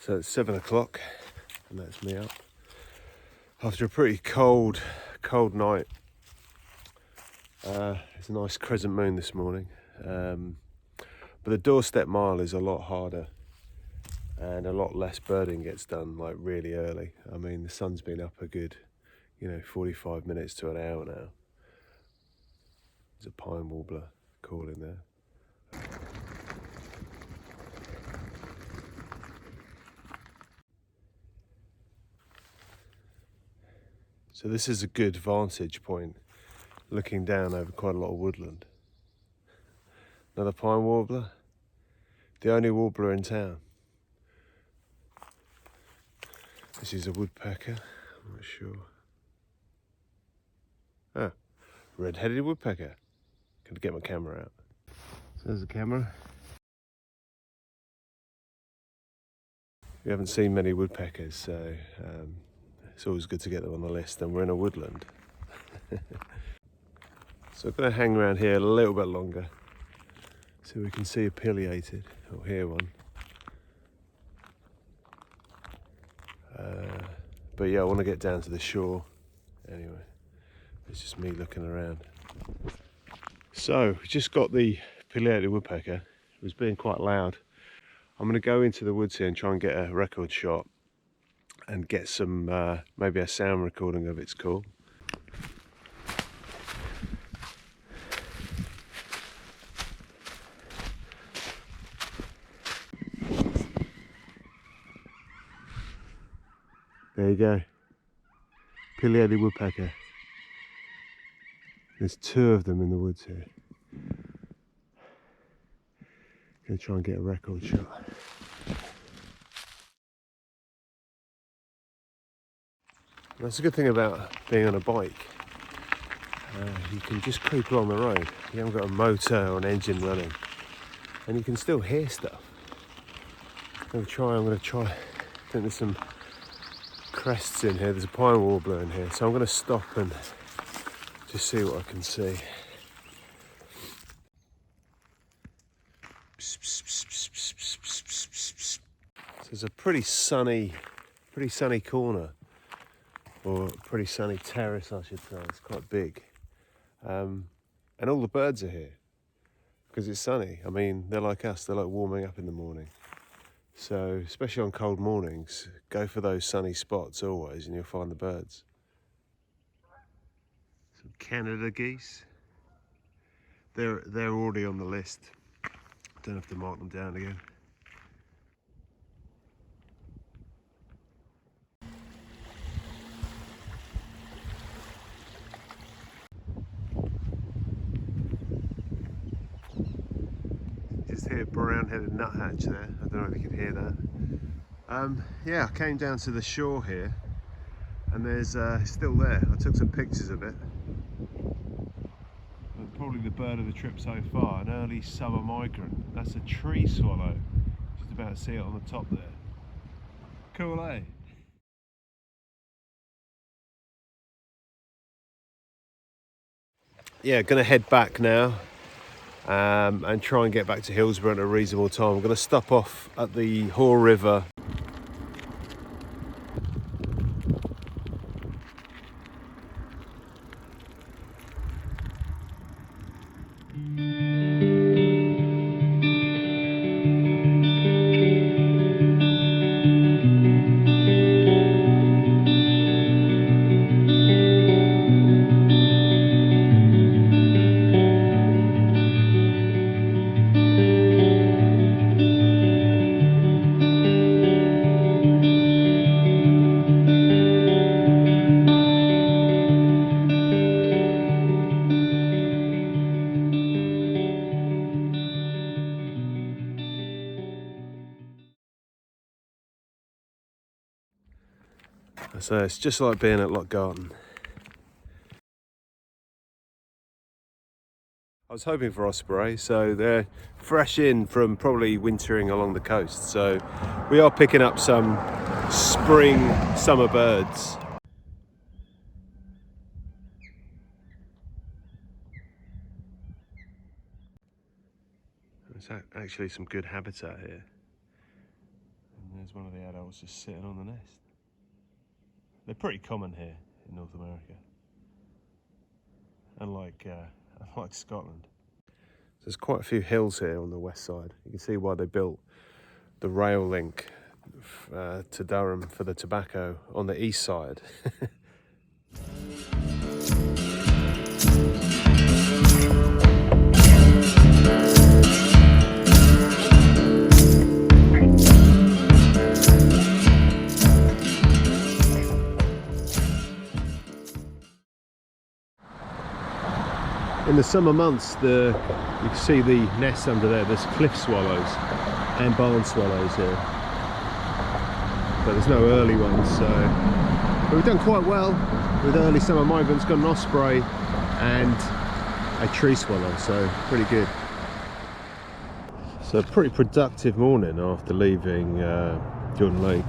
So it's 7 o'clock and that's me up. After a pretty cold night. It's a nice crescent moon this morning. But the doorstep mile is a lot harder and a lot less birding gets done like really early. I mean, the sun's been up a good, 45 minutes to an hour now. There's a pine warbler calling there. So this is a good vantage point, looking down over quite a lot of woodland. Another pine warbler, the only warbler in town. This is a woodpecker, I'm not sure. Ah, red-headed woodpecker. Gotta get my camera out. So there's the camera. We haven't seen many woodpeckers, so it's always good to get them on the list, and we're in a woodland. So I'm going to hang around here a little bit longer so we can see a pileated, or hear one. But yeah, I want to get down to the shore. Anyway, it's just me looking around. So, we just got the pileated woodpecker. It was being quite loud. I'm going to go into the woods here and try and get a record shot and get some, maybe a sound recording of its call. There you go, pileated woodpecker. There's two of them in the woods here. Gonna try and get a record shot. That's a good thing about being on a bike. You can just creep along the road. You haven't got a motor or an engine running, and you can still hear stuff. I'm gonna try. I think there's some crests in here. There's a pine warbler in here, so I'm gonna stop and just see what I can see. So it's a pretty sunny corner, or a pretty sunny terrace, I should say. It's quite big, and all the birds are here because it's sunny. I mean, they're like us. They're like warming up in the morning. So, especially on cold mornings, go for those sunny spots always, and you'll find the birds. Some Canada geese. They're already on the list. Don't have to mark them down again. Just hear brown-headed nuthatch there. I don't know if you can hear that. Yeah, I came down to the shore here, and there's still there. I took some pictures of it. Probably the bird of the trip so far, an early summer migrant. That's a tree swallow. Just about to see it on the top there. Cool, eh? Yeah, gonna head back now and try and get back to Hillsborough at a reasonable time. I'm gonna stop off at the Hoare River. So it's just like being at Lock Garden. I was hoping for osprey, so they're fresh in from probably wintering along the coast. So we are picking up some spring summer birds. There's actually some good habitat here. there's one of the adults just sitting on the nest. They're pretty common here in North America, unlike Scotland. There's quite a few hills here on the west side. You can see why they built the rail link to Durham for the tobacco on the east side. In the summer months, you can see the nests under there. There's cliff swallows and barn swallows here, but there's no early ones. But we've done quite well with early summer migrants. Got an osprey and a tree swallow, so pretty good. So a pretty productive morning after leaving Jordan Lake,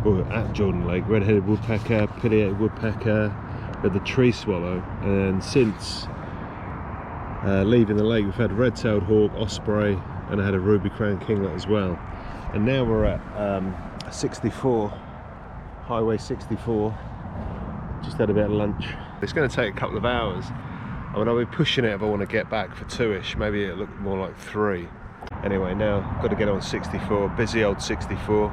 or at Jordan Lake. Red-headed woodpecker, pileated woodpecker, with the tree swallow, and since leaving the lake we've had red-tailed hawk, osprey, and I had a ruby-crowned kinglet as well. And now we're at 64, Highway 64. Just had a bit of lunch. It's going to take a couple of hours. I mean, I'll be pushing it if I want to get back for 2ish, maybe it'll look more like 3. Anyway, now got to get on 64, busy old 64.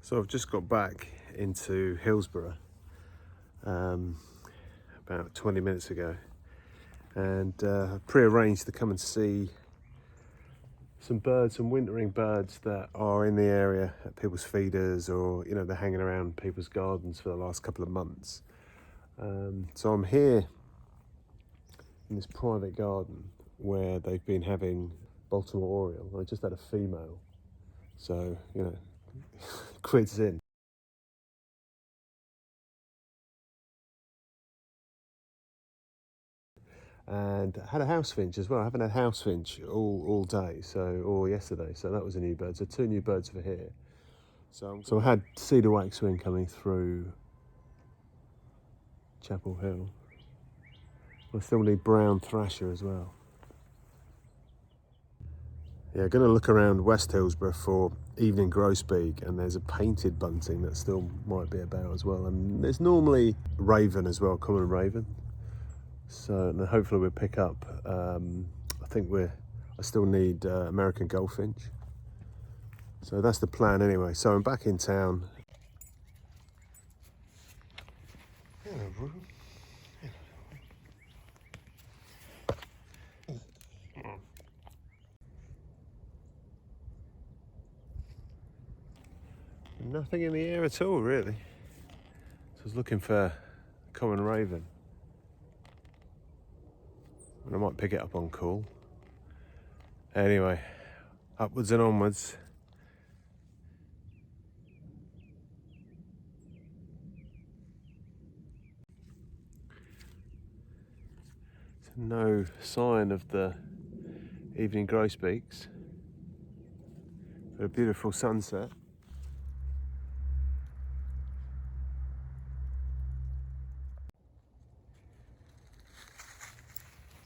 So I've just got back into Hillsborough about 20 minutes ago, and pre-arranged to come and see some birds, some wintering birds that are in the area at people's feeders, or you know, they're hanging around people's gardens for the last couple of months. So I'm here in this private garden where they've been having Baltimore Oriole. I just had a female, so you know, quids in. And had a house finch as well. I haven't had house finch all day, or yesterday, so that was a new bird. So 2 new birds for here. So I had cedar waxwing coming through Chapel Hill. I still need brown thrasher as well. Yeah, going to look around West Hillsborough for evening grosbeak, and there's a painted bunting that still might be about as well. And there's normally raven as well, common raven. So hopefully we'll pick up. I still need American goldfinch. So that's the plan anyway. So I'm back in town. Hello, Roo. Nothing in the air at all, really. So I was looking for common raven, and I might pick it up on call. Anyway, upwards and onwards. So no sign of the evening grosbeaks. A beautiful sunset.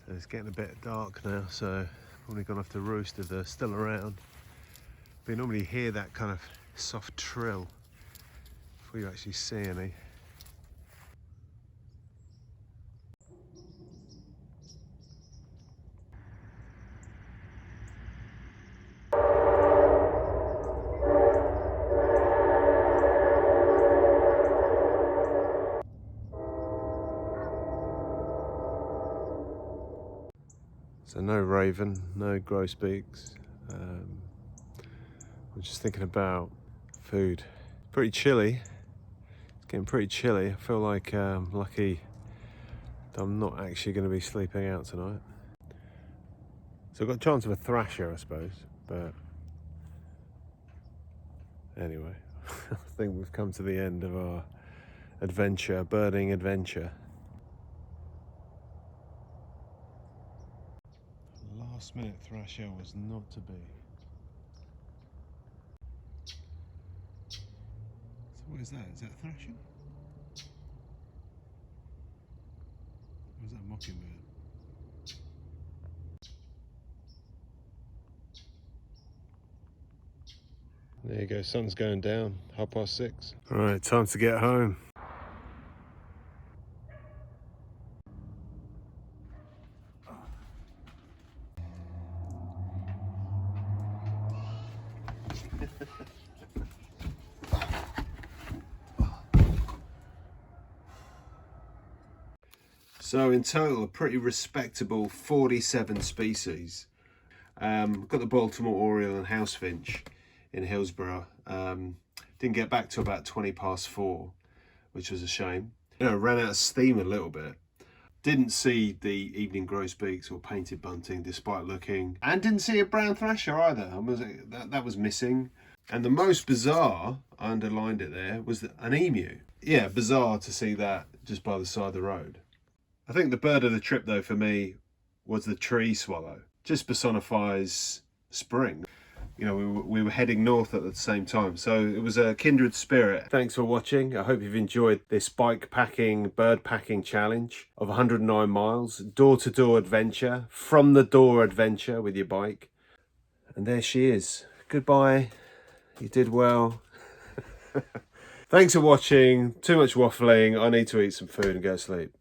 So it's getting a bit dark now, so probably gone off to roost if they're still around. But you normally hear that kind of soft trill before you actually see any. So no raven, no grosbeaks. I'm just thinking about food. Pretty chilly. It's getting pretty chilly. I feel like lucky that I'm not actually going to be sleeping out tonight. So I've got a chance of a thrasher, I suppose. But anyway, I think we've come to the end of our adventure, birding adventure. Last minute thrasher was not to be. So what is that? Is that a thrasher? Or is that a mockingbird? There you go, sun's going down, 6:30. All right, time to get home. So in total, a pretty respectable 47 species. Got the Baltimore Oriole and House Finch in Hillsborough. Didn't get back till about 4:20, which was a shame. You know, ran out of steam a little bit. Didn't see the evening grosbeaks or painted bunting despite looking. And didn't see a brown thrasher either. That was missing. And the most bizarre, I underlined it there, was an emu. Yeah, bizarre to see that just by the side of the road. I think the bird of the trip, though, for me, was the tree swallow. Just personifies spring. You know, we were heading north at the same time, so it was a kindred spirit. Thanks for watching. I hope you've enjoyed this bike packing, bird packing challenge of 109 miles, door-to-door adventure, from the door adventure with your bike. And there she is. Goodbye. You did well. Thanks for watching. Too much waffling. I need to eat some food and go to sleep.